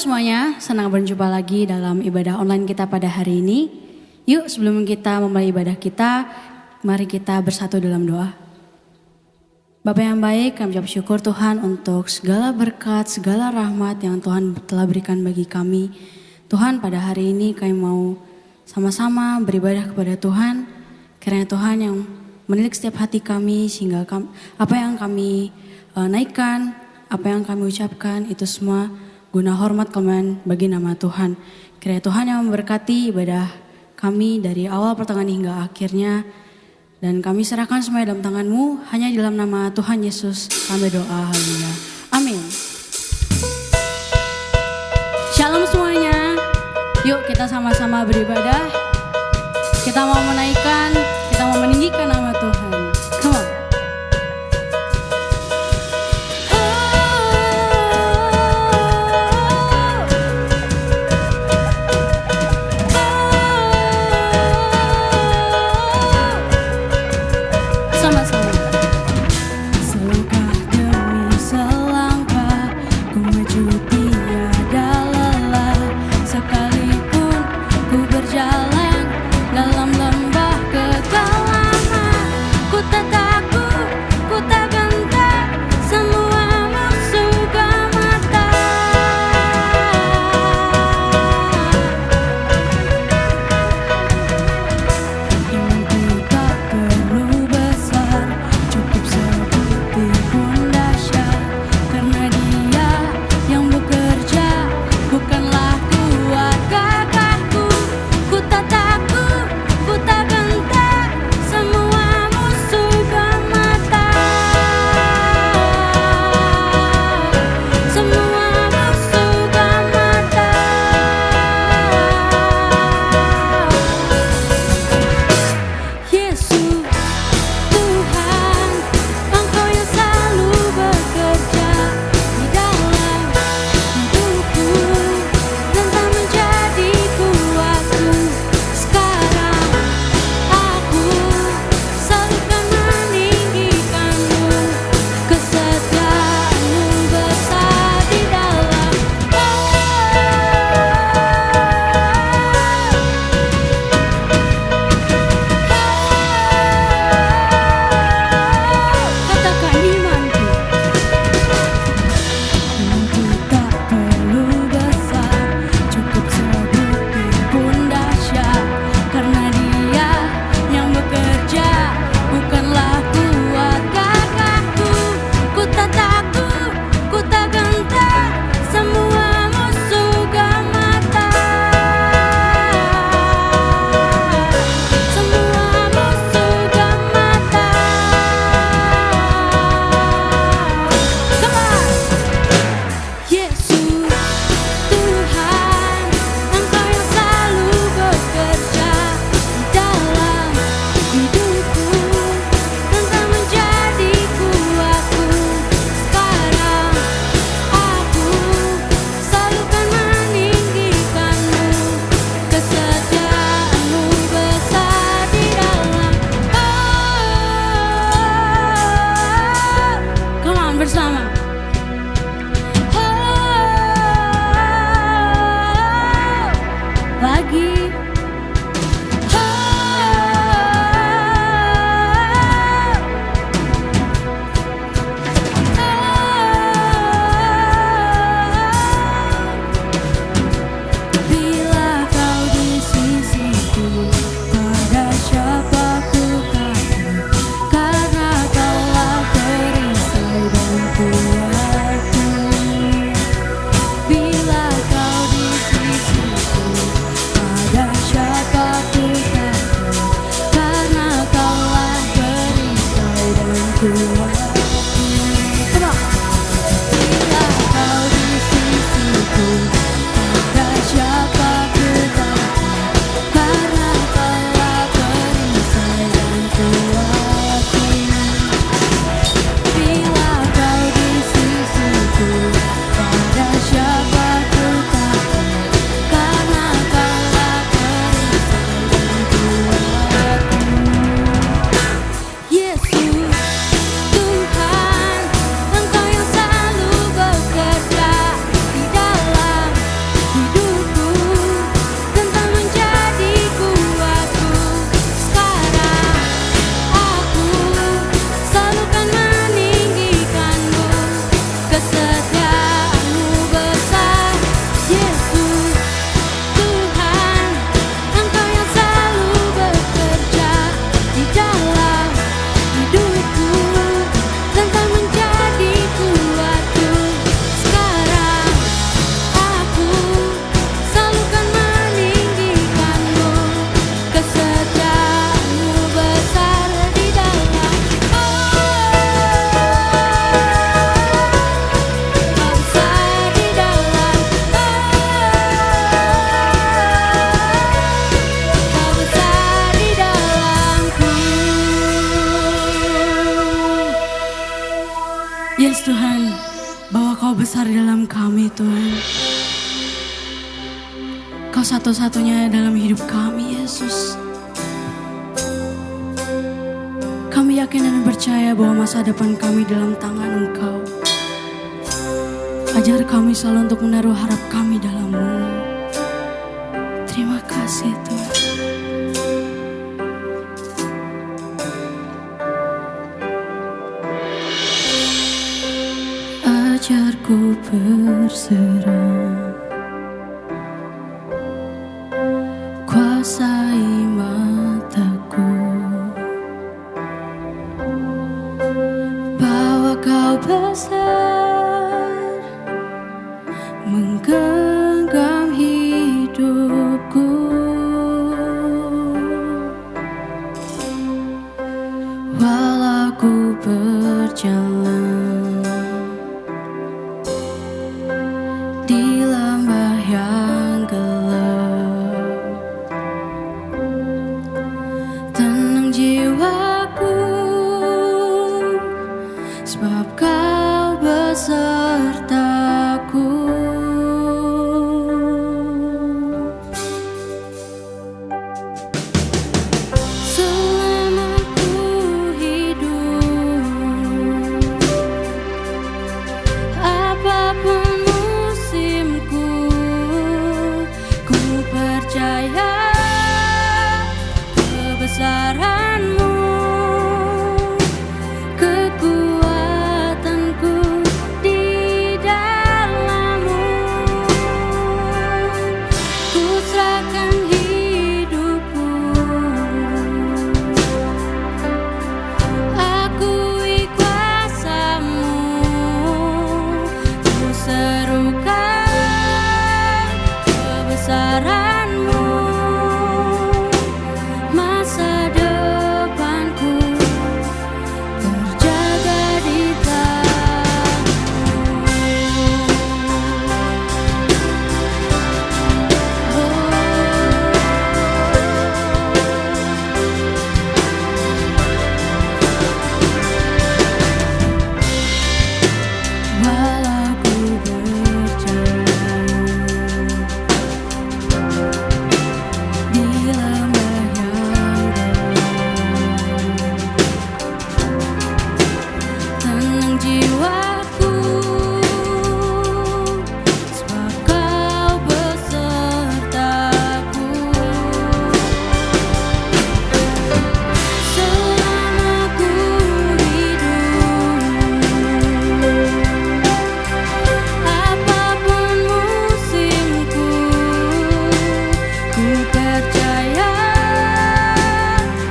semuanya, senang berjumpa lagi dalam ibadah online kita pada hari ini. Yuk sebelum kita memulai ibadah kita, mari kita bersatu dalam doa. Bapa yang baik, kami ucap syukur Tuhan untuk segala berkat, segala rahmat yang Tuhan telah berikan bagi kami. Tuhan, pada hari ini kami mau sama-sama beribadah kepada Tuhan. Kiranya Tuhan yang menilik setiap hati kami sehingga apa yang kami naikkan, apa yang kami ucapkan itu semua guna hormat kemuliaan bagi nama Tuhan. Kiranya Tuhan yang memberkati ibadah kami dari awal pertengahan hingga akhirnya. Dan kami serahkan semuanya dalam tangan-Mu, hanya dalam nama Tuhan Yesus kami doa, haleluya. Amin. Shalom semuanya. Yuk kita sama-sama beribadah. Kita mau menaikkan, kita mau meninggikan nama Tuhan. Come on. Ku tak takut, ku tak gentar, semua musuh Yes Tuhan, bahwa Kau besar dalam kami Tuhan. Kau satu-satunya dalam hidup kami Yesus. Kami yakin dan percaya bahwa masa depan kami dalam tangan Engkau. Ajar kami selalu untuk menaruh harap kami dalam-Mu. Terima kasih Tuhan. Ajarku berserah, kuasai mataku, bahwa Kau besar menggenggam hidupku. Walau ku berjalan di lembah yang gelap, tenang jiwaku, sebab Kau besertaku. Selama ku hidup, apapun musimku, ku percaya kebesaran-Mu, kekuatanku di dalam-Mu. Ku serahkan hidupku, akui kuasa-Mu, ku serukan kebesaran-Mu. Masa depanku terjaga di walau ku berjalan di lembah yang gelap, tenang jiwaku, sebab Kau besertaku. Selama ku hidup, apapun musimku, ku percaya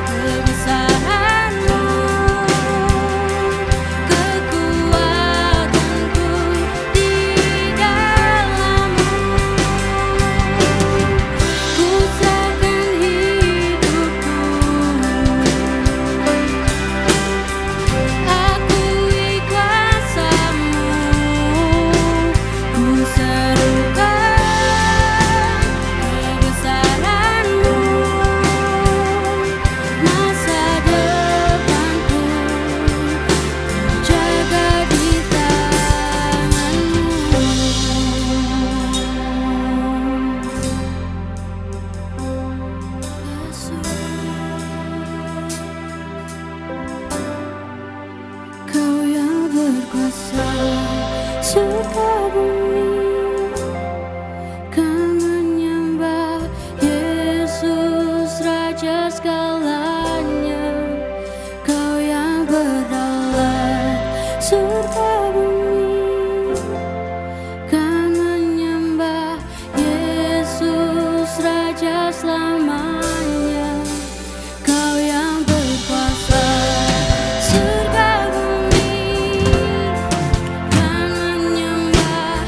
kebesaran-Mu, kekuatanku di dalam-Mu. Ku serahkan hidupku, akui kuasa-Mu, ku serukan kebesaran-Mu. Masa depanku terjaga di tangan-Mu. Kau yang berkuasa surga bumi, kan menyembah Yesus Raja segalanya. Kau yang berdaulat surga bumi, kan menyembah Yesus Raja selamanya. Kau yang berkuasa surga bumi, kan menyembah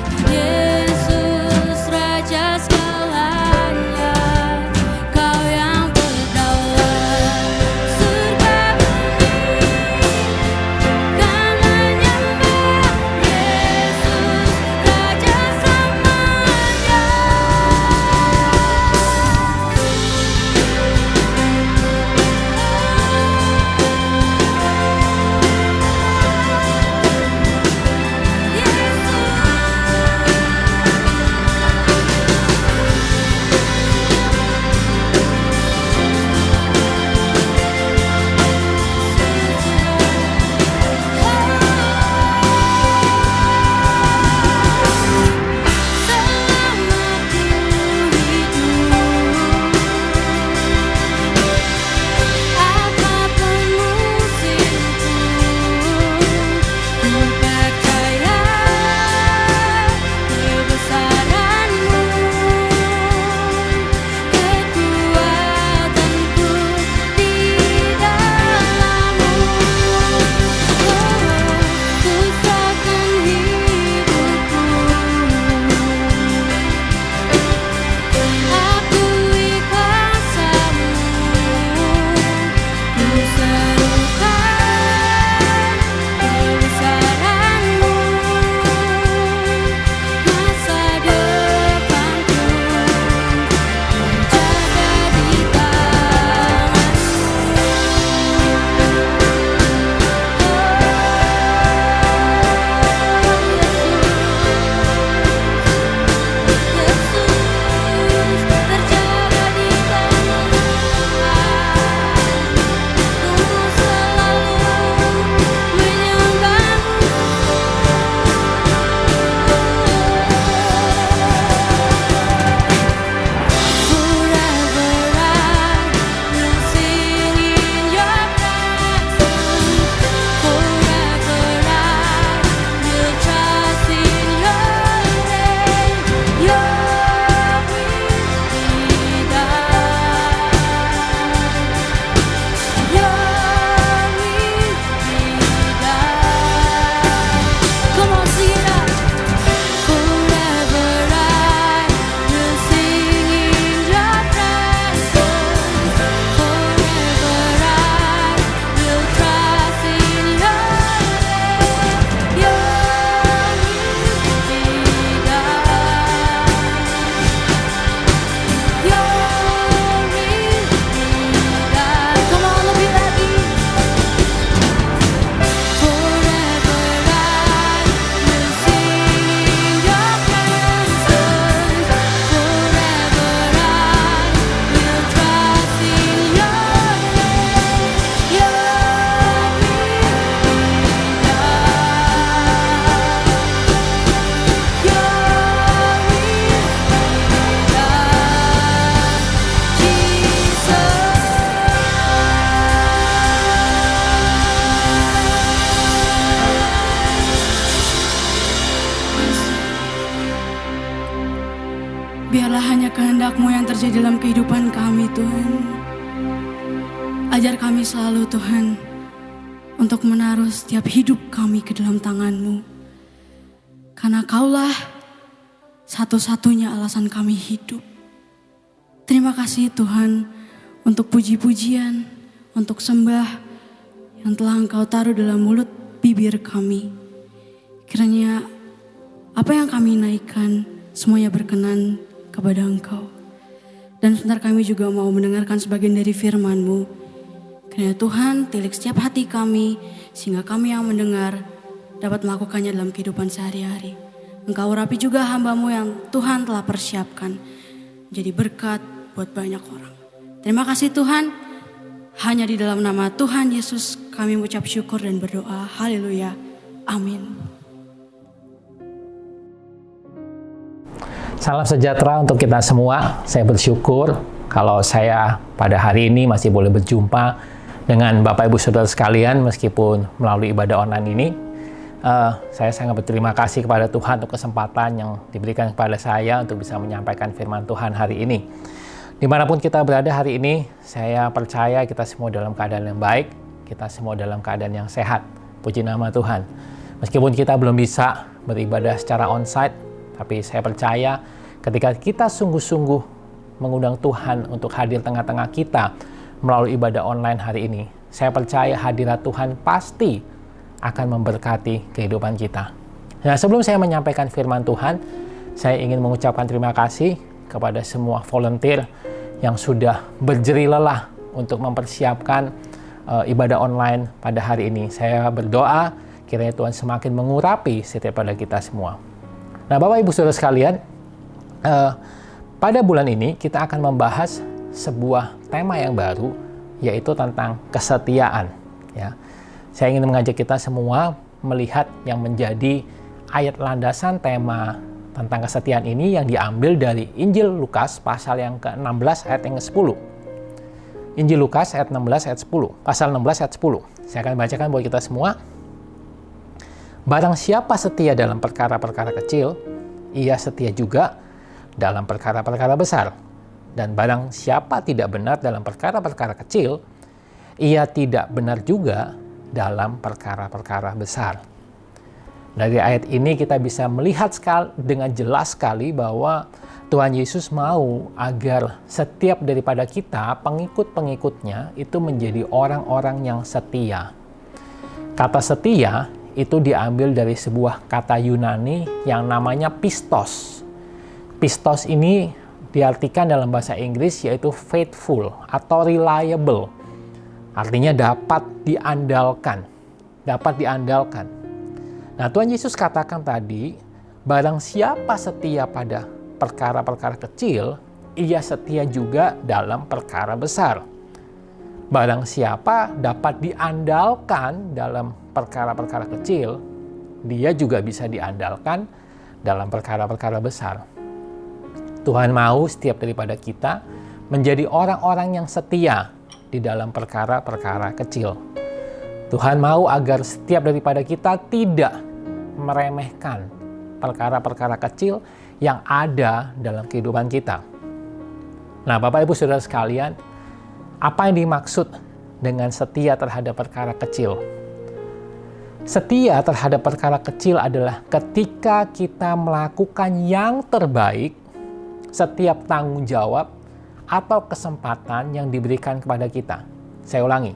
kehendak-Mu yang terjadi dalam kehidupan kami Tuhan. Ajar kami selalu Tuhan untuk menaruh setiap hidup kami ke dalam tangan-Mu. Karena Kaulah satu-satunya alasan kami hidup. Terima kasih Tuhan untuk puji-pujian, untuk sembah yang telah Engkau taruh dalam mulut bibir kami. Kiranya apa yang kami naikkan semuanya berkenan kepada Engkau. Dan sebentar kami juga mau mendengarkan sebagian dari firman-Mu. Kiranya Tuhan tilik setiap hati kami sehingga kami yang mendengar dapat melakukannya dalam kehidupan sehari-hari. Engkau urapi juga hamba-Mu yang Tuhan telah persiapkan jadi berkat buat banyak orang. Terima kasih Tuhan. Hanya di dalam nama Tuhan Yesus kami mengucap syukur dan berdoa. Haleluya. Amin. Salam sejahtera untuk kita semua. Saya bersyukur kalau saya pada hari ini masih boleh berjumpa dengan Bapak Ibu Saudara sekalian meskipun melalui ibadah online ini. Saya sangat berterima kasih kepada Tuhan untuk kesempatan yang diberikan kepada saya untuk bisa menyampaikan firman Tuhan hari ini. Dimanapun kita berada hari ini, saya percaya kita semua dalam keadaan yang baik, kita semua dalam keadaan yang sehat. Puji nama Tuhan. Meskipun kita belum bisa beribadah secara onsite, tapi saya percaya ketika kita sungguh-sungguh mengundang Tuhan untuk hadir tengah-tengah kita melalui ibadah online hari ini, saya percaya hadirat Tuhan pasti akan memberkati kehidupan kita. Nah, sebelum saya menyampaikan firman Tuhan, saya ingin mengucapkan terima kasih kepada semua volunteer yang sudah berjerih lelah untuk mempersiapkan ibadah online pada hari ini. Saya berdoa kiranya Tuhan semakin mengurapi setiap pada kita semua. Nah, Bapak Ibu Saudara sekalian, pada bulan ini kita akan membahas sebuah tema yang baru, yaitu tentang kesetiaan. Ya, saya ingin mengajak kita semua melihat yang menjadi ayat landasan tema tentang kesetiaan ini yang diambil dari Injil Lukas pasal yang ke-16 ayat yang ke-10. Injil Lukas ayat 16 ayat 10, pasal 16 ayat 10. Saya akan bacakan buat kita semua. Barang siapa setia dalam perkara-perkara kecil, ia setia juga dalam perkara-perkara besar. Dan barang siapa tidak benar dalam perkara-perkara kecil, ia tidak benar juga dalam perkara-perkara besar. Dari ayat ini kita bisa melihat dengan jelas sekali bahwa Tuhan Yesus mau agar setiap daripada kita, pengikut-pengikutnya, itu menjadi orang-orang yang setia. Kata setia itu diambil dari sebuah kata Yunani yang namanya pistos. Pistos ini diartikan dalam bahasa Inggris yaitu faithful atau reliable. Artinya dapat diandalkan. Dapat diandalkan. Nah, Tuhan Yesus katakan tadi, barang siapa setia pada perkara-perkara kecil, ia setia juga dalam perkara besar. Barang siapa dapat diandalkan dalam perkara-perkara kecil, dia juga bisa diandalkan dalam perkara-perkara besar. Tuhan mau setiap daripada kita menjadi orang-orang yang setia di dalam perkara-perkara kecil. Tuhan mau agar setiap daripada kita tidak meremehkan perkara-perkara kecil yang ada dalam kehidupan kita. Nah, Bapak Ibu Saudara sekalian, apa yang dimaksud dengan setia terhadap perkara kecil? Setia terhadap perkara kecil adalah ketika kita melakukan yang terbaik setiap tanggung jawab atau kesempatan yang diberikan kepada kita. Saya ulangi.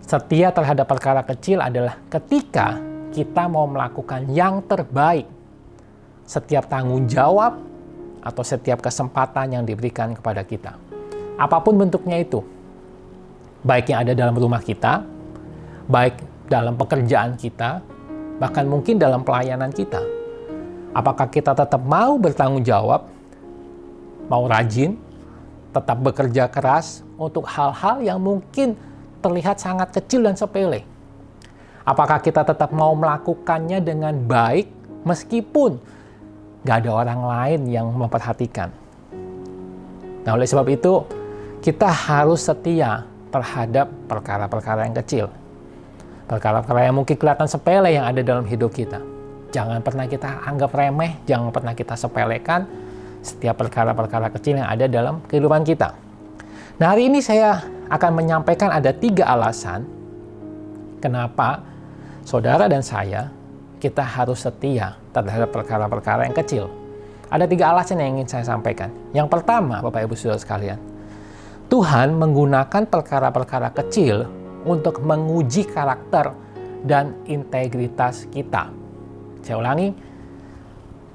Setia terhadap perkara kecil adalah ketika kita mau melakukan yang terbaik setiap tanggung jawab atau setiap kesempatan yang diberikan kepada kita. Apapun bentuknya itu. Baik yang ada dalam rumah kita, baik dalam pekerjaan kita, bahkan mungkin dalam pelayanan kita. Apakah kita tetap mau bertanggung jawab, mau rajin, tetap bekerja keras untuk hal-hal yang mungkin terlihat sangat kecil dan sepele? Apakah kita tetap mau melakukannya dengan baik meskipun gak ada orang lain yang memperhatikan? Nah, oleh sebab itu, kita harus setia terhadap perkara-perkara yang kecil. Perkara-perkara yang mungkin kelihatan sepele yang ada dalam hidup kita. Jangan pernah kita anggap remeh, jangan pernah kita sepelekan, setiap perkara-perkara kecil yang ada dalam kehidupan kita. Nah, hari ini saya akan menyampaikan ada 3 alasan kenapa saudara dan saya kita harus setia terhadap perkara-perkara yang kecil. Ada 3 alasan yang ingin saya sampaikan. Yang pertama, Bapak Ibu Saudara sekalian, Tuhan menggunakan perkara-perkara kecil untuk menguji karakter dan integritas kita. Saya ulangi,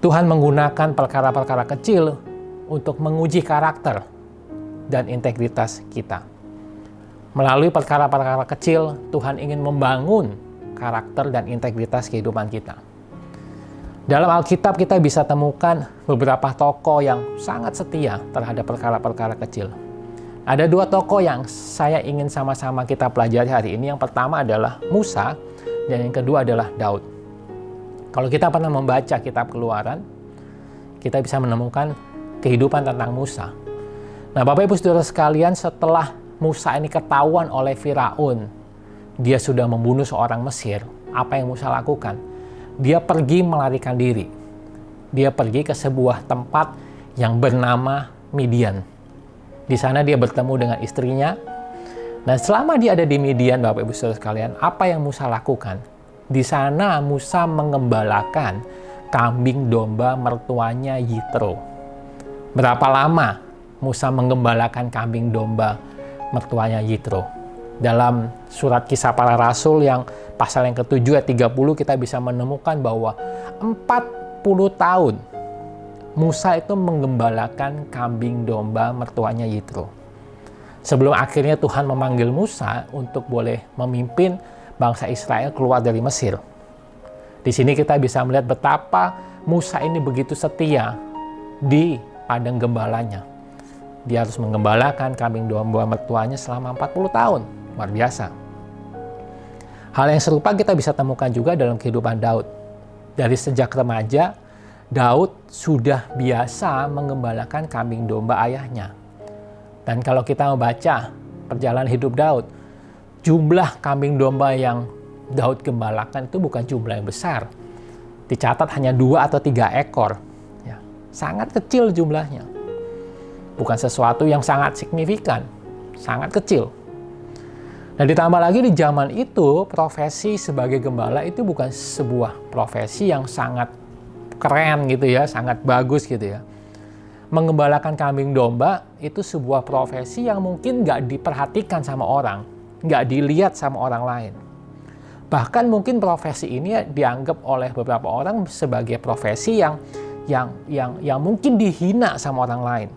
Tuhan menggunakan perkara-perkara kecil untuk menguji karakter dan integritas kita. Melalui perkara-perkara kecil, Tuhan ingin membangun karakter dan integritas kehidupan kita. Dalam Alkitab kita bisa temukan beberapa tokoh yang sangat setia terhadap perkara-perkara kecil. Ada 2 tokoh yang saya ingin sama-sama kita pelajari hari ini. Yang pertama adalah Musa dan yang kedua adalah Daud. Kalau kita pernah membaca kitab Keluaran, kita bisa menemukan kehidupan tentang Musa. Nah, Bapak Ibu Saudara sekalian, setelah Musa ini ketahuan oleh Firaun, dia sudah membunuh seorang Mesir. Apa yang Musa lakukan? Dia pergi melarikan diri. Dia pergi ke sebuah tempat yang bernama Midian. Di sana dia bertemu dengan istrinya. Dan selama dia ada di Midian, Bapak Ibu Saudara sekalian, apa yang Musa lakukan? Di sana Musa mengembalakan kambing domba mertuanya Yitro. Berapa lama Musa mengembalakan kambing domba mertuanya Yitro? Dalam surat Kisah Para Rasul yang pasal yang ke-7 ayat 30 kita bisa menemukan bahwa 40 tahun Musa itu menggembalakan kambing domba mertuanya Yitro. Sebelum akhirnya Tuhan memanggil Musa untuk boleh memimpin bangsa Israel keluar dari Mesir. Di sini kita bisa melihat betapa Musa ini begitu setia di padang gembalanya. Dia harus menggembalakan kambing domba mertuanya selama 40 tahun. Luar biasa. Hal yang serupa kita bisa temukan juga dalam kehidupan Daud. Dari sejak remaja, Daud sudah biasa menggembalakan kambing domba ayahnya. Dan kalau kita membaca perjalanan hidup Daud, jumlah kambing domba yang Daud gembalakan itu bukan jumlah yang besar. Dicatat hanya 2 atau 3 ekor. Ya, sangat kecil jumlahnya. Bukan sesuatu yang sangat signifikan, sangat kecil. Nah, ditambah lagi di zaman itu, profesi sebagai gembala itu bukan sebuah profesi yang sangat keren gitu ya, sangat bagus gitu ya. Menggembalakan kambing domba itu sebuah profesi yang mungkin nggak diperhatikan sama orang, nggak dilihat sama orang lain. Bahkan mungkin profesi ini dianggap oleh beberapa orang sebagai profesi yang mungkin dihina sama orang lain.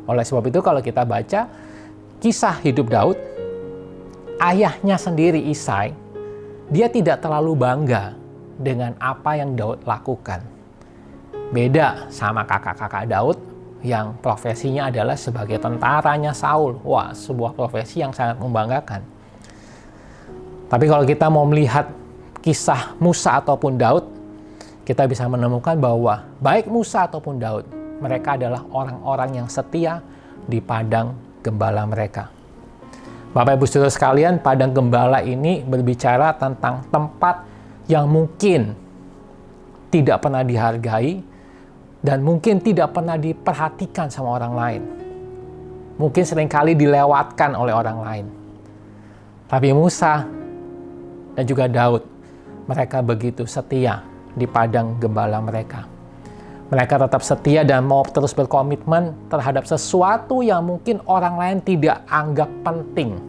Oleh sebab itu kalau kita baca kisah hidup Daud, ayahnya sendiri Isai, dia tidak terlalu bangga dengan apa yang Daud lakukan. Beda sama kakak-kakak Daud yang profesinya adalah sebagai tentaranya Saul. Wah, sebuah profesi yang sangat membanggakan. Tapi kalau kita mau melihat kisah Musa ataupun Daud, kita bisa menemukan bahwa baik Musa ataupun Daud, mereka adalah orang-orang yang setia di padang gembala mereka. Bapak Ibu Saudara sekalian, padang gembala ini berbicara tentang tempat yang mungkin tidak pernah dihargai dan mungkin tidak pernah diperhatikan sama orang lain. Mungkin seringkali dilewatkan oleh orang lain. Tapi Musa dan juga Daud, mereka begitu setia di padang gembala mereka. Mereka tetap setia dan mau terus berkomitmen terhadap sesuatu yang mungkin orang lain tidak anggap penting.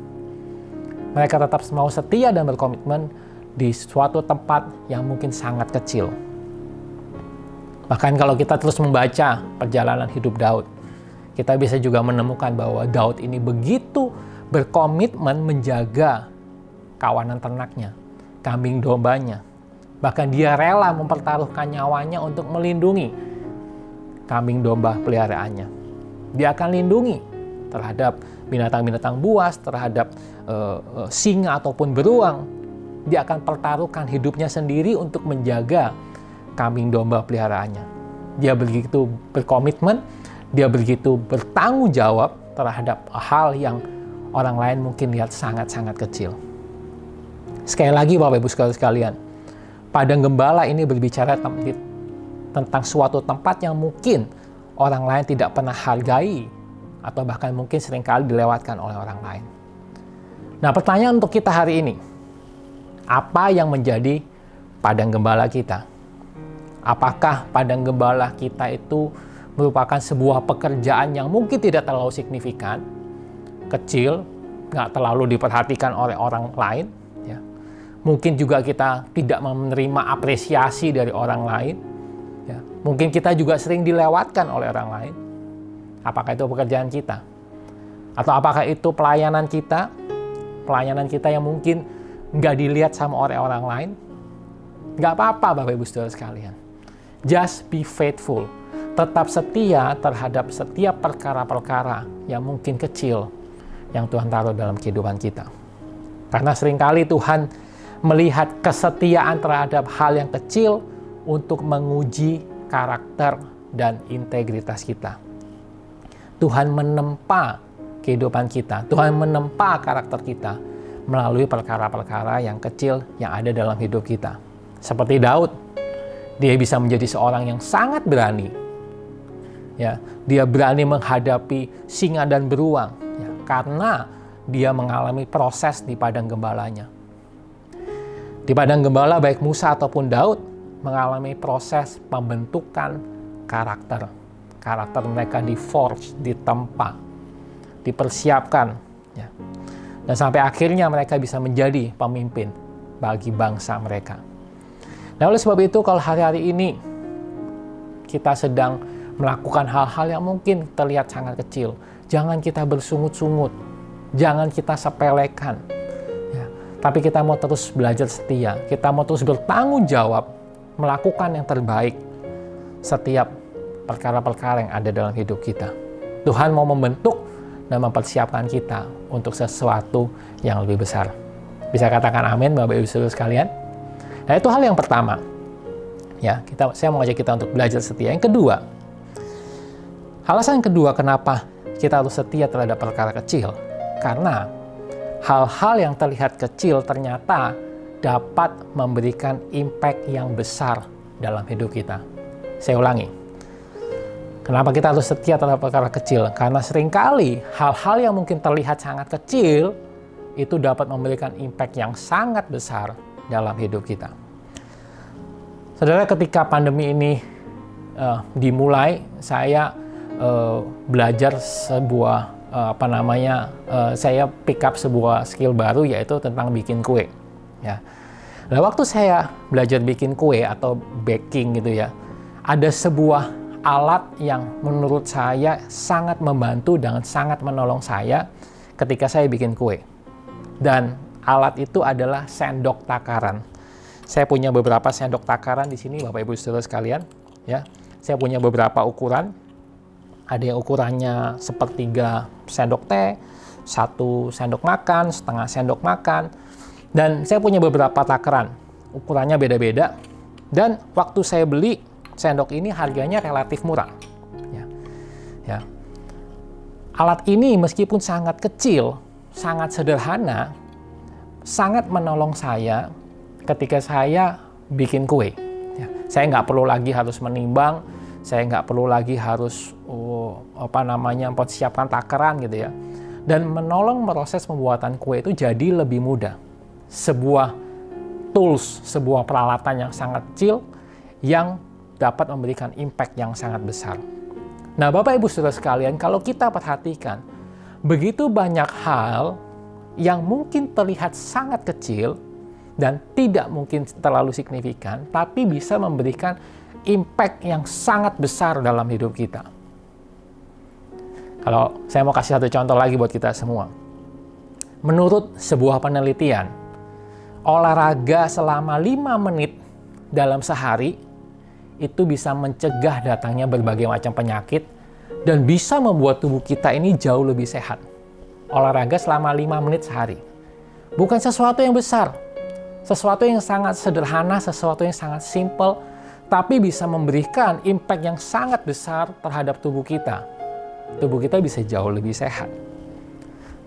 Mereka tetap mau setia dan berkomitmen di suatu tempat yang mungkin sangat kecil. Bahkan kalau kita terus membaca perjalanan hidup Daud, kita bisa juga menemukan bahwa Daud ini begitu berkomitmen menjaga kawanan ternaknya, kambing dombanya. Bahkan dia rela mempertaruhkan nyawanya untuk melindungi kambing domba peliharaannya. Dia akan lindungi terhadap binatang-binatang buas, terhadap singa ataupun beruang. Dia akan pertaruhkan hidupnya sendiri untuk menjaga kambing domba peliharaannya. Dia begitu berkomitmen, dia begitu bertanggung jawab terhadap hal yang orang lain mungkin lihat sangat-sangat kecil. Sekali lagi Bapak Ibu sekalian, padang gembala ini berbicara tentang suatu tempat yang mungkin orang lain tidak pernah hargai, atau bahkan mungkin seringkali dilewatkan oleh orang lain. Nah, pertanyaan untuk kita hari ini, apa yang menjadi padang gembala kita? Apakah padang gembala kita itu merupakan sebuah pekerjaan yang mungkin tidak terlalu signifikan, kecil, nggak terlalu diperhatikan oleh orang lain, ya. Mungkin juga kita tidak menerima apresiasi dari orang lain, ya. Mungkin kita juga sering dilewatkan oleh orang lain. Apakah itu pekerjaan kita? Atau apakah itu pelayanan kita? Pelayanan kita yang mungkin nggak dilihat sama orang lain? Nggak apa-apa Bapak Ibu Saudara sekalian. Just be faithful. Tetap setia terhadap setiap perkara-perkara yang mungkin kecil yang Tuhan taruh dalam kehidupan kita. Karena seringkali Tuhan melihat kesetiaan terhadap hal yang kecil untuk menguji karakter dan integritas kita. Tuhan menempa kehidupan kita, Tuhan menempa karakter kita melalui perkara-perkara yang kecil yang ada dalam hidup kita. Seperti Daud, dia bisa menjadi seorang yang sangat berani. Ya, dia berani menghadapi singa dan beruang, ya, karena dia mengalami proses di padang gembalanya. Di padang gembala baik Musa ataupun Daud mengalami proses pembentukan karakter. Karakter mereka di-forge, ditempa, dipersiapkan. Ya. Dan sampai akhirnya mereka bisa menjadi pemimpin bagi bangsa mereka. Nah, oleh sebab itu kalau hari-hari ini kita sedang melakukan hal-hal yang mungkin terlihat sangat kecil, jangan kita bersungut-sungut, jangan kita sepelekan. Ya. Tapi kita mau terus belajar setia, kita mau terus bertanggung jawab, melakukan yang terbaik setiap perkara-perkara yang ada dalam hidup kita. Tuhan mau membentuk dan mempersiapkan kita untuk sesuatu yang lebih besar. Bisa katakan amin Bapak Ibu Saudara sekalian? Nah, itu hal yang pertama. Ya, saya mau ngajak kita untuk belajar setia. Yang kedua, alasan kedua kenapa kita harus setia terhadap perkara kecil. Karena hal-hal yang terlihat kecil ternyata dapat memberikan impact yang besar dalam hidup kita. Saya ulangi. Kenapa kita harus setia terhadap perkara kecil? Karena seringkali hal-hal yang mungkin terlihat sangat kecil itu dapat memberikan impact yang sangat besar dalam hidup kita. Saudara, ketika pandemi ini dimulai, saya belajar sebuah saya pick up sebuah skill baru, yaitu tentang bikin kue. Ya. Nah, waktu saya belajar bikin kue atau baking gitu ya, ada sebuah alat yang menurut saya sangat membantu dan sangat menolong saya ketika saya bikin kue. Dan alat itu adalah sendok takaran. Saya punya beberapa sendok takaran di sini Bapak Ibu Saudara sekalian, ya. Saya punya beberapa ukuran. Ada yang ukurannya sepertiga sendok teh, 1 sendok makan, setengah sendok makan. Dan saya punya beberapa takaran. Ukurannya beda-beda. Dan waktu saya beli sendok ini harganya relatif murah. Ya. Alat ini meskipun sangat kecil, sangat sederhana, sangat menolong saya ketika saya bikin kue. Ya. Saya nggak perlu lagi harus menimbang, saya nggak perlu lagi harus mempersiapkan takaran gitu ya. Dan menolong proses pembuatan kue itu jadi lebih mudah. Sebuah tools, sebuah peralatan yang sangat kecil yang dapat memberikan impact yang sangat besar. Nah, Bapak Ibu Saudara sekalian, kalau kita perhatikan, begitu banyak hal yang mungkin terlihat sangat kecil dan tidak mungkin terlalu signifikan, tapi bisa memberikan impact yang sangat besar dalam hidup kita. Kalau saya mau kasih satu contoh lagi buat kita semua. Menurut sebuah penelitian, olahraga selama 5 menit dalam sehari itu bisa mencegah datangnya berbagai macam penyakit dan bisa membuat tubuh kita ini jauh lebih sehat. Olahraga selama 5 menit sehari. Bukan sesuatu yang besar, sesuatu yang sangat sederhana, sesuatu yang sangat simple, tapi bisa memberikan impact yang sangat besar terhadap tubuh kita. Tubuh kita bisa jauh lebih sehat.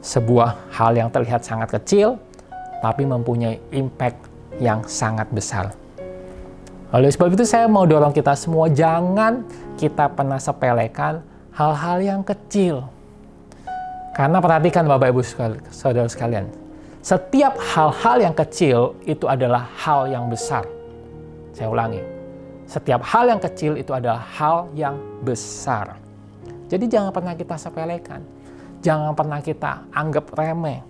Sebuah hal yang terlihat sangat kecil, tapi mempunyai impact yang sangat besar. Oleh sebab itu saya mau dorong kita semua, jangan kita pernah sepelekan hal-hal yang kecil. Karena perhatikan Bapak Ibu Saudara sekalian, setiap hal-hal yang kecil itu adalah hal yang besar. Saya ulangi, setiap hal yang kecil itu adalah hal yang besar. Jadi jangan pernah kita sepelekan, jangan pernah kita anggap remeh.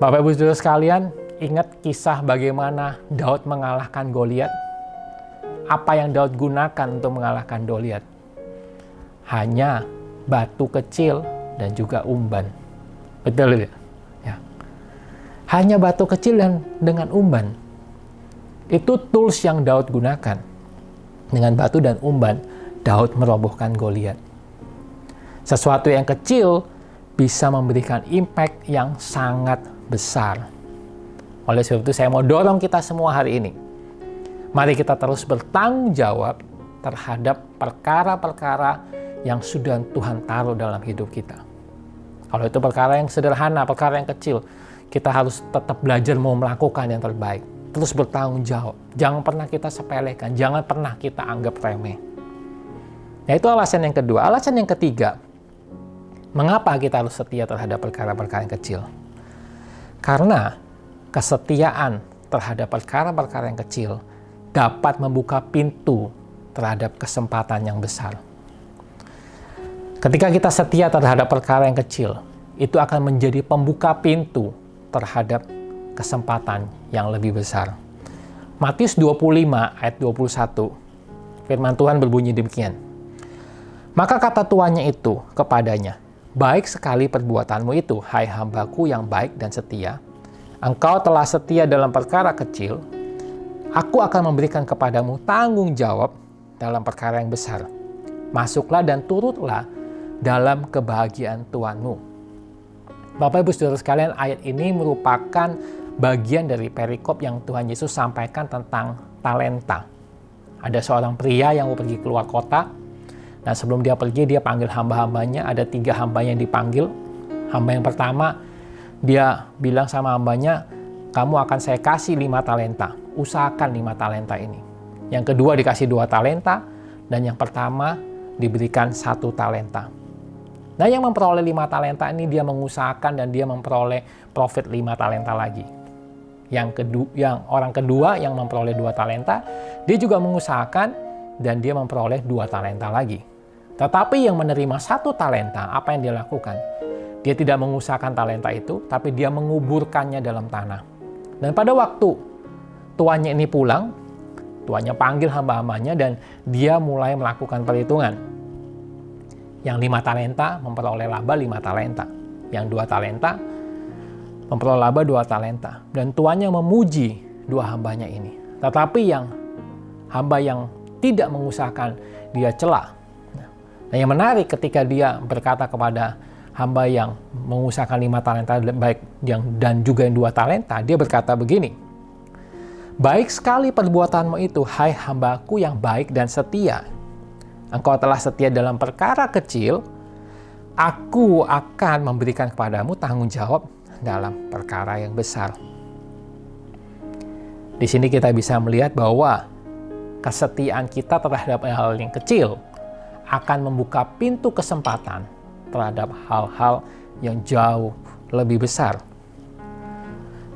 Bapak Ibu Saudara sekalian, ingat kisah bagaimana Daud mengalahkan Goliat? Apa yang Daud gunakan untuk mengalahkan Goliat? Hanya batu kecil dan juga umban. Betul ya? Hanya batu kecil dan dengan umban. Itu tools yang Daud gunakan. Dengan batu dan umban, Daud merobohkan Goliat. Sesuatu yang kecil bisa memberikan impact yang sangat besar. Oleh sebab itu saya mau dorong kita semua hari ini. Mari kita terus bertanggung jawab terhadap perkara-perkara yang sudah Tuhan taruh dalam hidup kita. Kalau itu perkara yang sederhana, perkara yang kecil, kita harus tetap belajar mau melakukan yang terbaik. Terus bertanggung jawab. Jangan pernah kita sepelekan, jangan pernah kita anggap remeh. Nah, itu alasan yang kedua. Alasan yang ketiga, mengapa kita harus setia terhadap perkara-perkara yang kecil? Karena kesetiaan terhadap perkara-perkara yang kecil dapat membuka pintu terhadap kesempatan yang besar. Ketika kita setia terhadap perkara yang kecil, itu akan menjadi pembuka pintu terhadap kesempatan yang lebih besar. Matius 25 ayat 21, firman Tuhan berbunyi demikian. Maka kata tuannya itu kepadanya, baik sekali perbuatanmu itu, hai hambaku yang baik dan setia. Engkau telah setia dalam perkara kecil, aku akan memberikan kepadamu tanggung jawab dalam perkara yang besar. Masuklah dan turutlah dalam kebahagiaan Tuhanmu. Bapak Ibu Saudara sekalian, ayat ini merupakan bagian dari perikop yang Tuhan Yesus sampaikan tentang talenta. Ada seorang pria yang mau pergi keluar kota. Nah, sebelum dia pergi, dia panggil hamba-hambanya. Ada 3 hamba yang dipanggil. Hamba yang pertama, dia bilang sama hambanya, kamu akan saya kasih 5 talenta. Usahakan 5 talenta ini. Yang kedua dikasih 2 talenta. Dan yang pertama diberikan 1 talenta. Nah, yang memperoleh 5 talenta ini dia mengusahakan dan dia memperoleh profit 5 talenta lagi. Yang orang kedua yang memperoleh 2 talenta, dia juga mengusahakan dan dia memperoleh 2 talenta lagi. Tetapi yang menerima 1 talenta, apa yang dia lakukan? Dia tidak mengusahakan talenta itu, tapi dia menguburkannya dalam tanah. Dan pada waktu tuannya ini pulang, tuannya panggil hamba-hambanya dan dia mulai melakukan perhitungan. Yang 5 talenta memperoleh laba 5 talenta. Yang 2 talenta memperoleh laba 2 talenta. Dan tuannya memuji 2 hambanya ini. Tetapi yang hamba yang tidak mengusahakan, dia cela. Nah, yang menarik ketika dia berkata kepada hamba yang mengusahakan 5 talenta baik dan juga yang 2 talenta, dia berkata begini. Baik sekali perbuatanmu itu, hai hambaku yang baik dan setia. Engkau telah setia dalam perkara kecil, aku akan memberikan kepadamu tanggung jawab dalam perkara yang besar. Di sini kita bisa melihat bahwa kesetiaan kita terhadap hal yang kecil akan membuka pintu kesempatan terhadap hal-hal yang jauh lebih besar.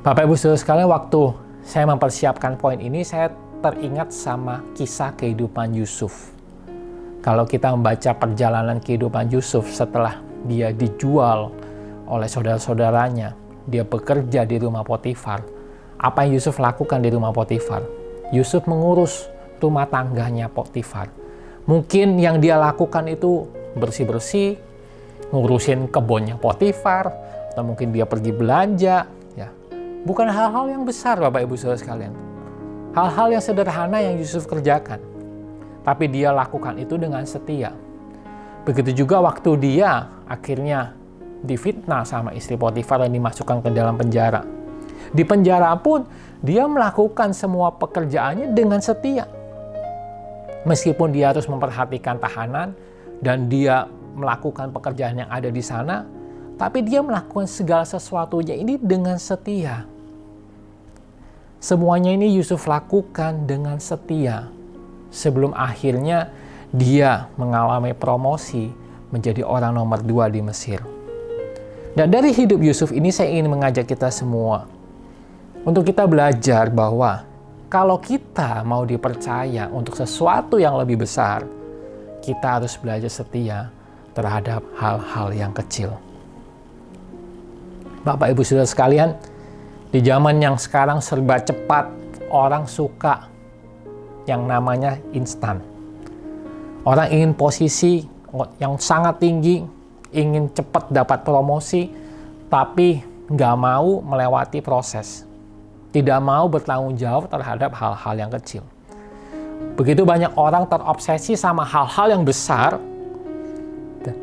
Bapak Ibu Saudara sekalian, waktu saya mempersiapkan poin ini, saya teringat sama kisah kehidupan Yusuf. Kalau kita membaca perjalanan kehidupan Yusuf setelah dia dijual oleh saudara-saudaranya, dia bekerja di rumah Potifar. Apa yang Yusuf lakukan di rumah Potifar? Yusuf mengurus rumah tangganya Potifar. Mungkin yang dia lakukan itu bersih-bersih, ngurusin kebunnya Potifar, atau mungkin dia pergi belanja. Ya, bukan hal-hal yang besar, Bapak Ibu Saudara sekalian. Hal-hal yang sederhana yang Yusuf kerjakan. Tapi dia lakukan itu dengan setia. Begitu juga waktu dia akhirnya difitnah sama istri Potifar dan dimasukkan ke dalam penjara. Di penjara pun dia melakukan semua pekerjaannya dengan setia. Meskipun dia harus memperhatikan tahanan dan dia melakukan pekerjaan yang ada di sana, tapi dia melakukan segala sesuatunya ini dengan setia. Semuanya ini Yusuf lakukan dengan setia sebelum akhirnya dia mengalami promosi menjadi orang nomor 2 di Mesir. Dan dari hidup Yusuf ini saya ingin mengajak kita semua untuk kita belajar bahwa kalau kita mau dipercaya untuk sesuatu yang lebih besar, kita harus belajar setia terhadap hal-hal yang kecil. Bapak Ibu Saudara sekalian, di zaman yang sekarang serba cepat, orang suka yang namanya instan. Orang ingin posisi yang sangat tinggi, ingin cepat dapat promosi, tapi nggak mau melewati proses. Tidak mau bertanggung jawab terhadap hal-hal yang kecil. Begitu banyak orang terobsesi sama hal-hal yang besar,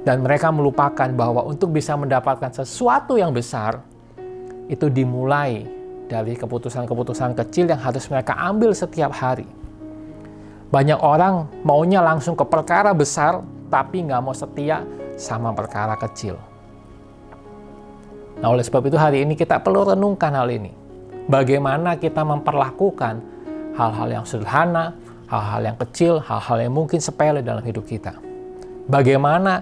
dan mereka melupakan bahwa untuk bisa mendapatkan sesuatu yang besar, itu dimulai dari keputusan-keputusan kecil yang harus mereka ambil setiap hari. Banyak orang maunya langsung ke perkara besar, tapi nggak mau setia sama perkara kecil. Nah, oleh sebab itu hari ini kita perlu renungkan hal ini. Bagaimana kita memperlakukan hal-hal yang sederhana, hal-hal yang kecil, hal-hal yang mungkin sepele dalam hidup kita. Bagaimana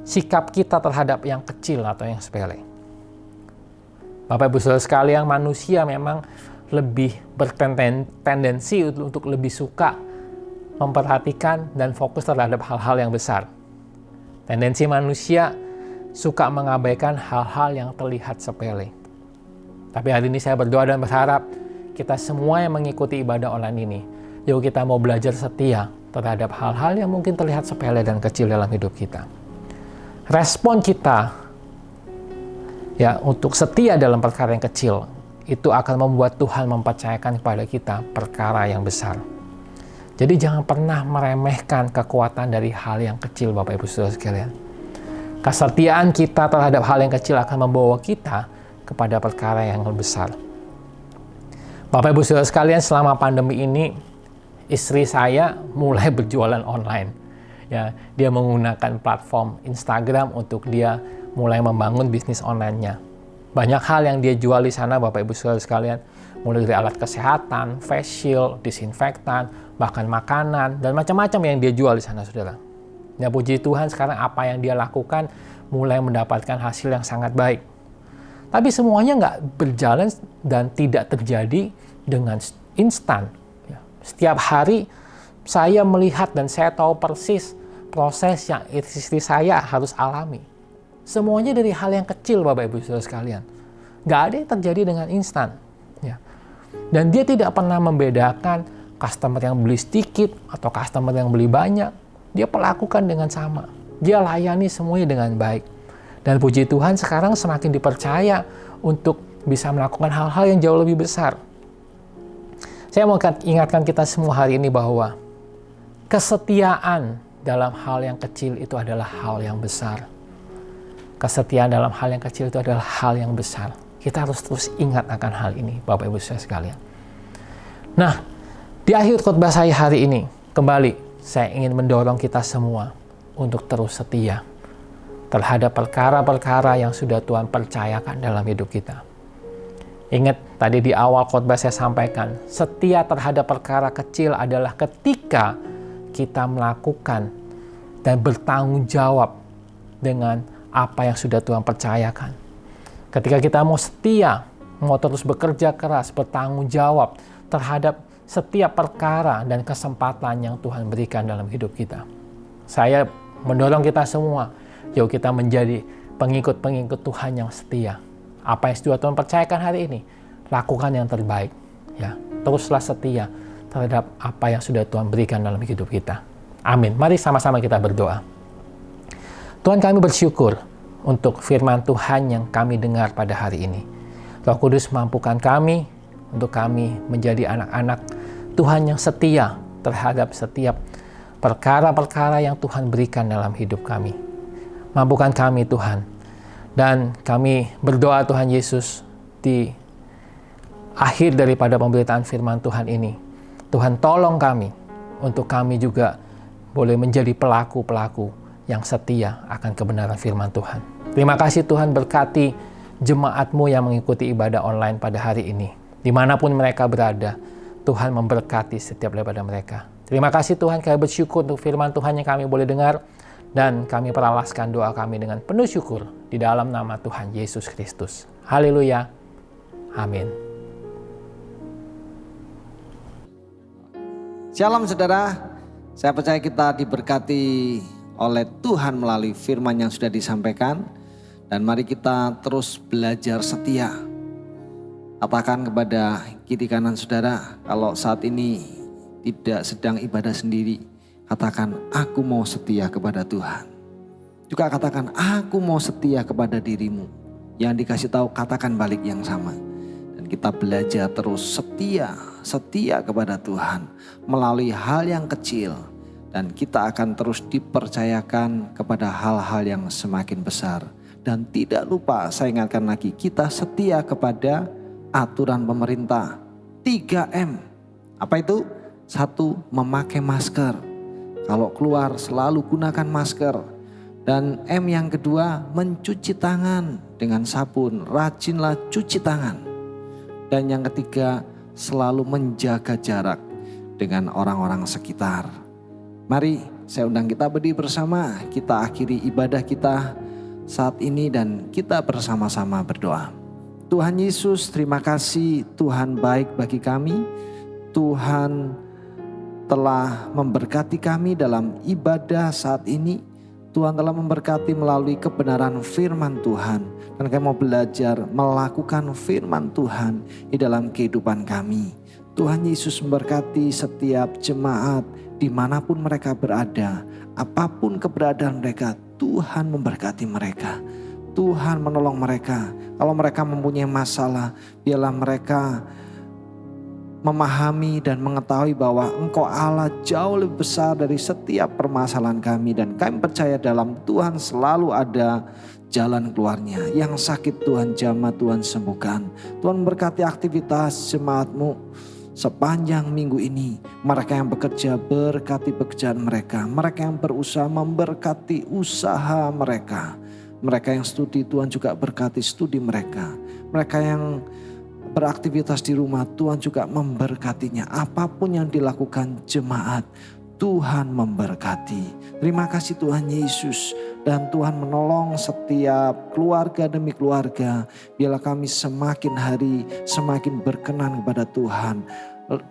sikap kita terhadap yang kecil atau yang sepele. Bapak Ibu Saudara sekalian, manusia memang lebih bertendensi untuk lebih suka memperhatikan dan fokus terhadap hal-hal yang besar. Tendensi manusia suka mengabaikan hal-hal yang terlihat sepele. Tapi hari ini saya berdoa dan berharap kita semua yang mengikuti ibadah online ini, yuk kita mau belajar setia terhadap hal-hal yang mungkin terlihat sepele dan kecil dalam hidup kita. Respon kita untuk setia dalam perkara yang kecil, itu akan membuat Tuhan mempercayakan kepada kita perkara yang besar. Jadi jangan pernah meremehkan kekuatan dari hal yang kecil, Bapak Ibu Saudara sekalian. Kesetiaan kita terhadap hal yang kecil akan membawa kita kepada perkara yang lebih besar. Bapak Ibu Saudara sekalian, selama pandemi ini, istri saya mulai berjualan online. Dia menggunakan platform Instagram untuk dia mulai membangun bisnis online-nya. Banyak hal yang dia jual di sana, Bapak Ibu Saudara sekalian, mulai dari alat kesehatan, face shield, disinfektan, bahkan makanan, dan macam-macam yang dia jual di sana, Saudara. Ya, puji Tuhan, sekarang apa yang dia lakukan mulai mendapatkan hasil yang sangat baik. Tapi semuanya nggak berjalan dan tidak terjadi dengan instan. Setiap hari saya melihat dan saya tahu persis proses yang istri saya harus alami. Semuanya dari hal yang kecil, Bapak Ibu Saudara sekalian. Nggak ada yang terjadi dengan instan. Dan dia tidak pernah membedakan customer yang beli sedikit atau customer yang beli banyak. Dia perlakukan dengan sama. Dia layani semuanya dengan baik. Dan puji Tuhan sekarang semakin dipercaya untuk bisa melakukan hal-hal yang jauh lebih besar. Saya mau ingatkan kita semua hari ini bahwa kesetiaan dalam hal yang kecil itu adalah hal yang besar. Kesetiaan dalam hal yang kecil itu adalah hal yang besar. Kita harus terus ingat akan hal ini, Bapak Ibu Saudara sekalian. Nah, di akhir khotbah saya hari ini, kembali saya ingin mendorong kita semua untuk terus setia terhadap perkara-perkara yang sudah Tuhan percayakan dalam hidup kita. Ingat, tadi di awal khotbah saya sampaikan, setia terhadap perkara kecil adalah ketika kita melakukan dan bertanggung jawab dengan apa yang sudah Tuhan percayakan. Ketika kita mau setia, mau terus bekerja keras, bertanggung jawab terhadap setiap perkara dan kesempatan yang Tuhan berikan dalam hidup kita. Saya mendorong kita semua, yuk kita menjadi pengikut-pengikut Tuhan yang setia. Apa yang sudah Tuhan percayakan hari ini, lakukan yang terbaik. Teruslah setia terhadap apa yang sudah Tuhan berikan dalam hidup kita. Amin. Mari sama-sama kita berdoa. Tuhan, kami bersyukur untuk firman Tuhan yang kami dengar pada hari ini. Roh Kudus, mampukan kami untuk kami menjadi anak-anak Tuhan yang setia terhadap setiap perkara-perkara yang Tuhan berikan dalam hidup kami. Mampukan kami, Tuhan. Dan kami berdoa, Tuhan Yesus, di akhir daripada pemberitaan firman Tuhan ini, Tuhan tolong kami untuk kami juga boleh menjadi pelaku-pelaku yang setia akan kebenaran firman Tuhan. Terima kasih Tuhan, berkati jemaat-Mu yang mengikuti ibadah online pada hari ini. dimanapun mereka berada. Tuhan memberkati setiap daripada mereka. Terima kasih Tuhan, kami bersyukur untuk firman Tuhan yang kami boleh dengar. Dan kami peralaskan doa kami dengan penuh syukur di dalam nama Tuhan Yesus Kristus. Haleluya. Amin. Shalom saudara, saya percaya kita diberkati oleh Tuhan melalui firman yang sudah disampaikan. Dan mari kita terus belajar setia. Katakan kepada kiri kanan saudara, kalau saat ini tidak sedang ibadah sendiri, katakan aku mau setia kepada Tuhan. Juga katakan aku mau setia kepada dirimu. Yang dikasih tahu katakan balik yang sama. Dan kita belajar terus setia kepada Tuhan melalui hal yang kecil, dan kita akan terus dipercayakan kepada hal-hal yang semakin besar. Dan tidak lupa, saya ingatkan lagi, kita setia kepada aturan pemerintah 3M. Apa itu? 1. Memakai masker. Kalau keluar selalu gunakan masker. Dan M yang kedua, mencuci tangan dengan sabun. Rajinlah cuci tangan. Dan yang ketiga, selalu menjaga jarak dengan orang-orang sekitar. Mari saya undang kita berdiri bersama, kita akhiri ibadah kita saat ini dan kita bersama-sama berdoa. Tuhan Yesus, terima kasih Tuhan baik bagi kami. Tuhan telah memberkati kami dalam ibadah saat ini. Tuhan telah memberkati melalui kebenaran firman Tuhan. Dan kami mau belajar melakukan firman Tuhan di dalam kehidupan kami. Tuhan Yesus memberkati setiap jemaat dimanapun mereka berada. Apapun keberadaan mereka, Tuhan memberkati mereka. Tuhan menolong mereka. Kalau mereka mempunyai masalah, biarlah mereka memahami dan mengetahui bahwa Engkau Allah jauh lebih besar dari setiap permasalahan kami. Dan kami percaya dalam Tuhan selalu ada jalan keluarnya. Yang sakit Tuhan jamah, Tuhan sembuhkan. Tuhan berkati aktivitas jemaat-Mu sepanjang minggu ini. Mereka yang bekerja, berkati pekerjaan mereka. Mereka yang berusaha, memberkati usaha mereka. Mereka yang studi, Tuhan juga berkati studi mereka. Mereka yang beraktivitas di rumah, Tuhan juga memberkatinya. Apapun yang dilakukan jemaat, Tuhan memberkati. Terima kasih Tuhan Yesus. Dan Tuhan menolong setiap keluarga demi keluarga. Biarlah kami semakin hari semakin berkenan kepada Tuhan.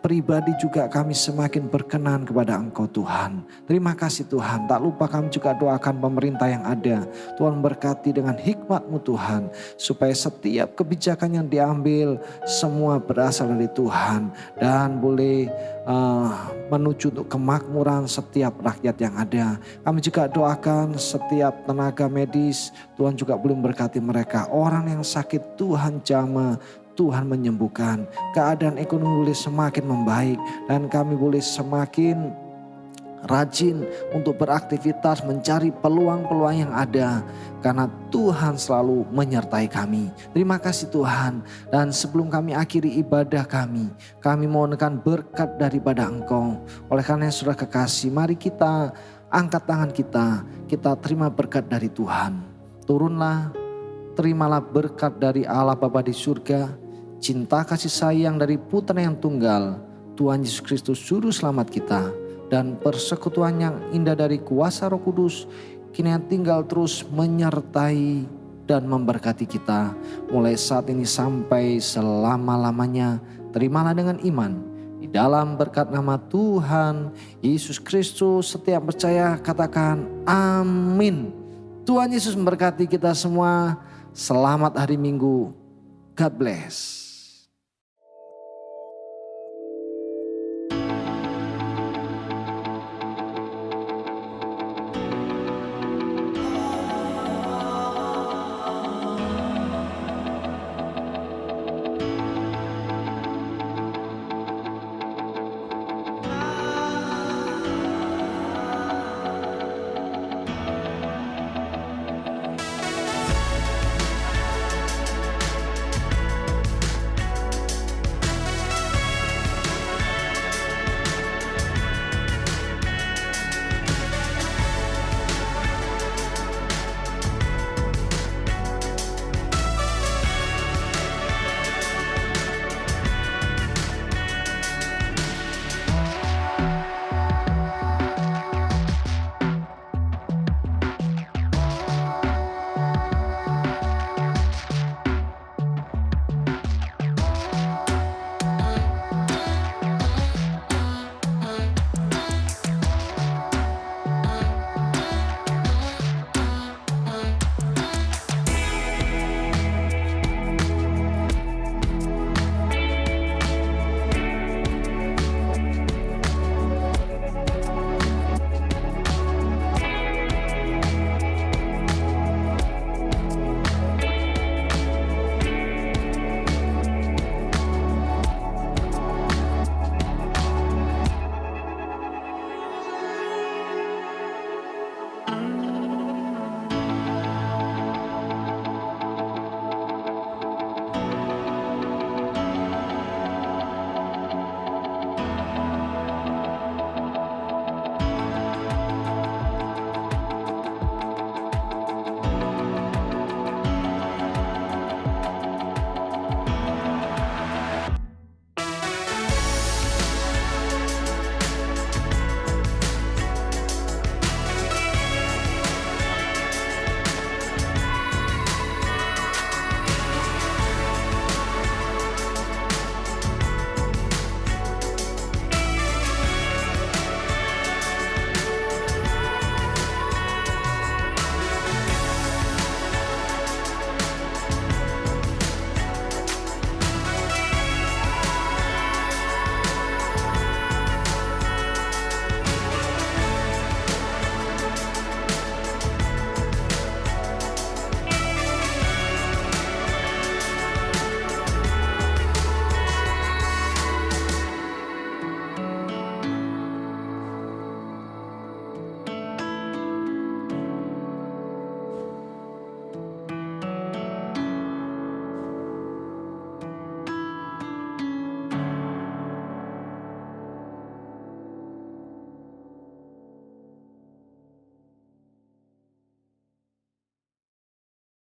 Pribadi juga kami semakin berkenan kepada Engkau Tuhan. Terima kasih Tuhan. Tak lupa kami juga doakan pemerintah yang ada. Tuhan berkati dengan hikmat-Mu Tuhan. Supaya setiap kebijakan yang diambil semua berasal dari Tuhan. Dan boleh menuju untuk kemakmuran setiap rakyat yang ada. Kami juga doakan setiap tenaga medis. Tuhan juga boleh memberkati mereka. Orang yang sakit Tuhan jamah, Tuhan menyembuhkan. Keadaan ekonomi boleh semakin membaik. Dan kami boleh semakin rajin untuk beraktivitas mencari peluang-peluang yang ada. Karena Tuhan selalu menyertai kami. Terima kasih Tuhan. Dan sebelum kami akhiri ibadah kami mohonkan berkat daripada Engkau. Oleh karena yang sudah kekasih, mari kita angkat tangan kita terima berkat dari Tuhan. Turunlah, terimalah berkat dari Allah Bapa di surga. Cinta kasih sayang dari Putra yang tunggal, Tuhan Yesus Kristus Juru Selamat kita. Dan persekutuan yang indah dari kuasa Roh Kudus, kini yang tinggal terus menyertai dan memberkati kita. Mulai saat ini sampai selama-lamanya. Terimalah dengan iman. Di dalam berkat nama Tuhan Yesus Kristus, setiap percaya katakan amin. Tuhan Yesus memberkati kita semua. Selamat hari Minggu. God bless.